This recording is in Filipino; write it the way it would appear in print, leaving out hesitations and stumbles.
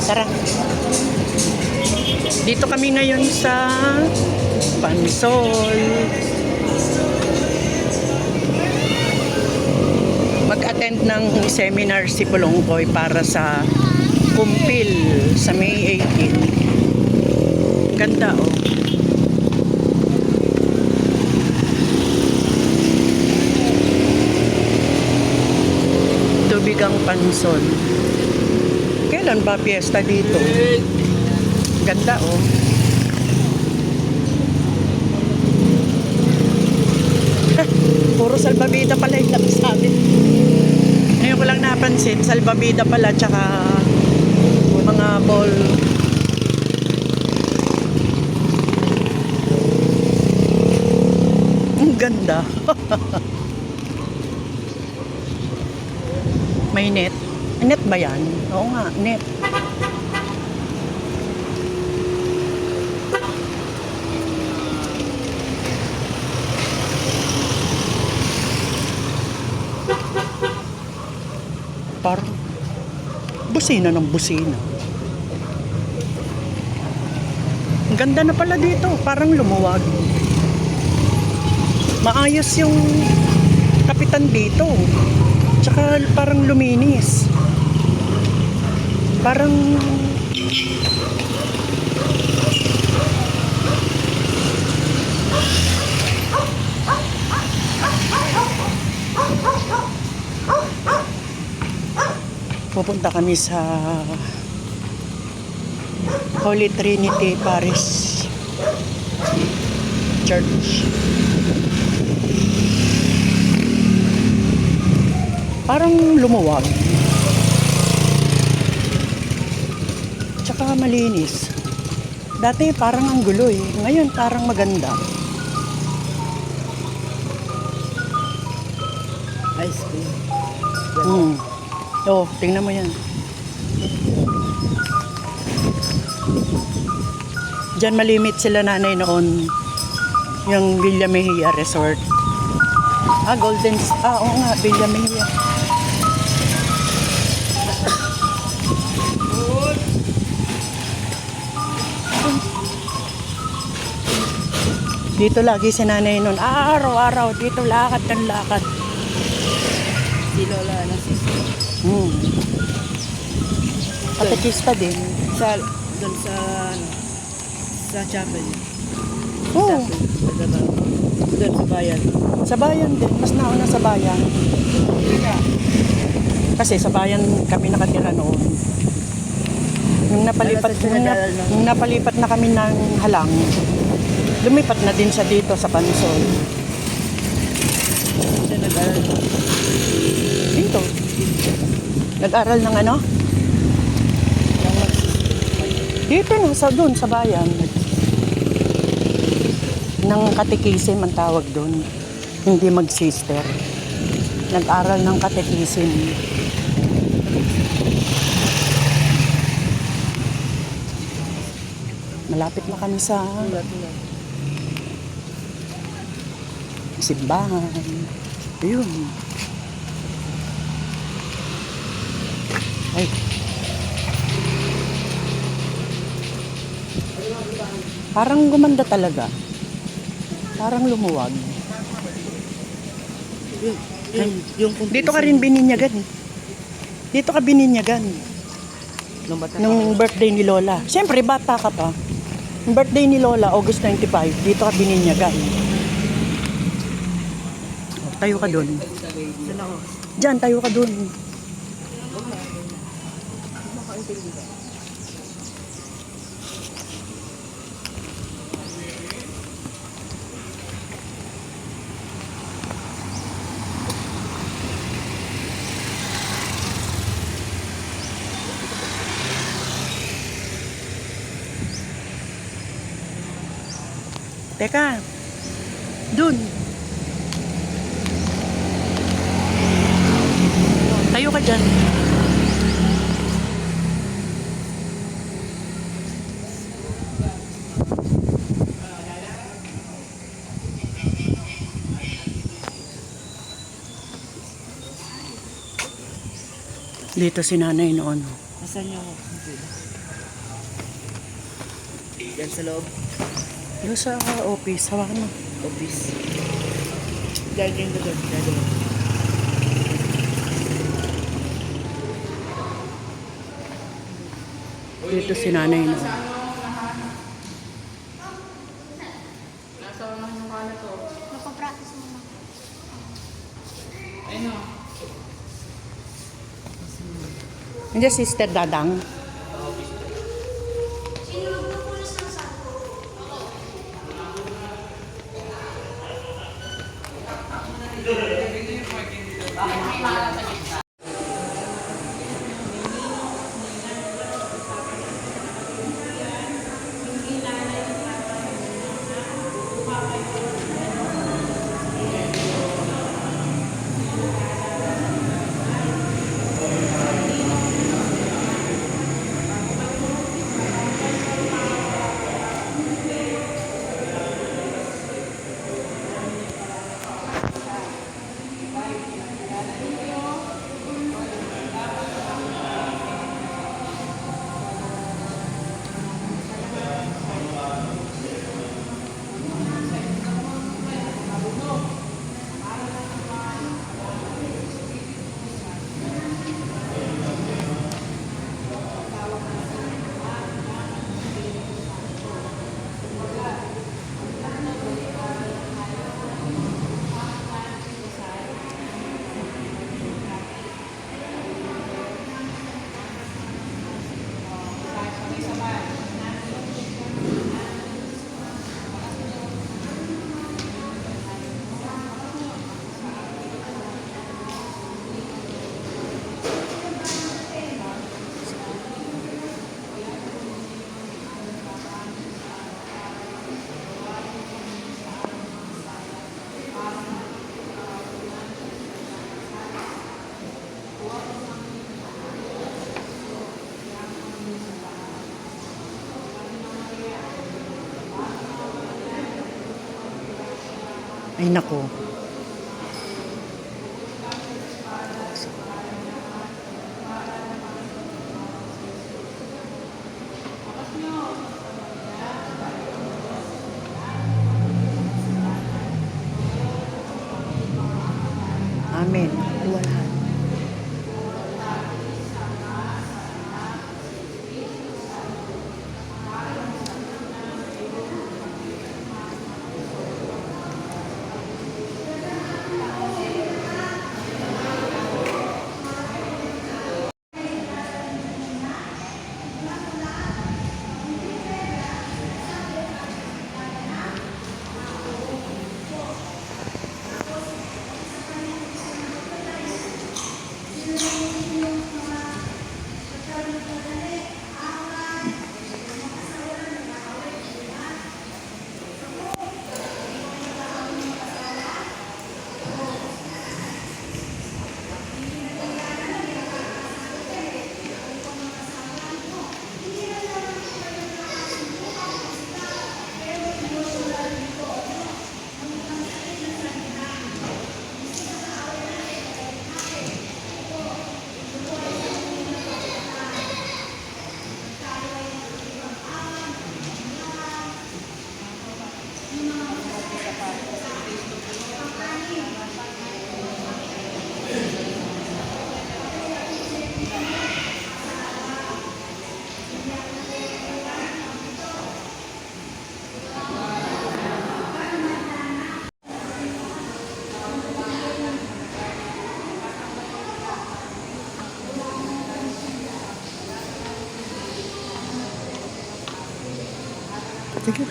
Tara. Dito kami ngayon sa Pansol. Mag-attend ng seminar si Pulongkoy para sa Kumpil sa May 18. Ganda oh. Tubigang Pansol. Kailan ba piyesta dito? Ganda oh. Puro salbabida pala yung sabi. Ngayon ko lang napansin, salbabida pala tsaka mga ball. Ang ganda. May net. Net ba yan? Oo nga, net. Parang busina ng busina. Ang ganda na pala dito. Parang lumuwag. Maayos yung kapitan dito. Tsaka parang luminis. Parang pupunta kami sa Holy Trinity Parish Church. Parang lumuwag. Tsaka malinis. Dati parang ang gulo eh. Ngayon parang maganda. Ice cream. Oh, tingnan mo yan. Diyan malimit sila nanay noon. Yung Villa Mejia Resort. Golden... oo nga, Villa Mejia. Dito lagi si nanay noon. Araw-araw dito lakad ng lakad. Si Lola na sister. Katekista din. Doon sa sa chapel. Oo. Doon sa bayan. Sa bayan din. Mas nauna sa bayan. Kasi sa bayan kami nakatira noon. Nung napalipat na kami ng Halang, lumipat na din siya dito sa Pansol. Siya nag-aral Dito. Nag-aral ng ano? Dito na, doon sa bayan. Ng katekisim ang tawag doon. Hindi mag-sister. Nag-aral ng katekisim. Malapit na kami sa simbahan. Ayun. Ay. Parang gumanda talaga. Parang lumuwag. Dito ka rin bininyagan. Dito ka bininyagan. Nung birthday ni Lola. Siyempre, bata ka pa. Yung birthday ni Lola, August 95. Dito ka bininyagan. Tayo ka doon. Diyan, tayo ka doon. Teka, doon. Tayo ka dyan. Dito si nanay noon. Nasaan yung Yan sa loob. Doon sa office, hawakan mo. Office. Diyan ko doon. Diyan. Dito si nanay no. Nagpa-practice mo na. Nandiyan Sister Dadang. Sino magpupunas ng sako? Ay nako. Amen. Luwalhati. Sige.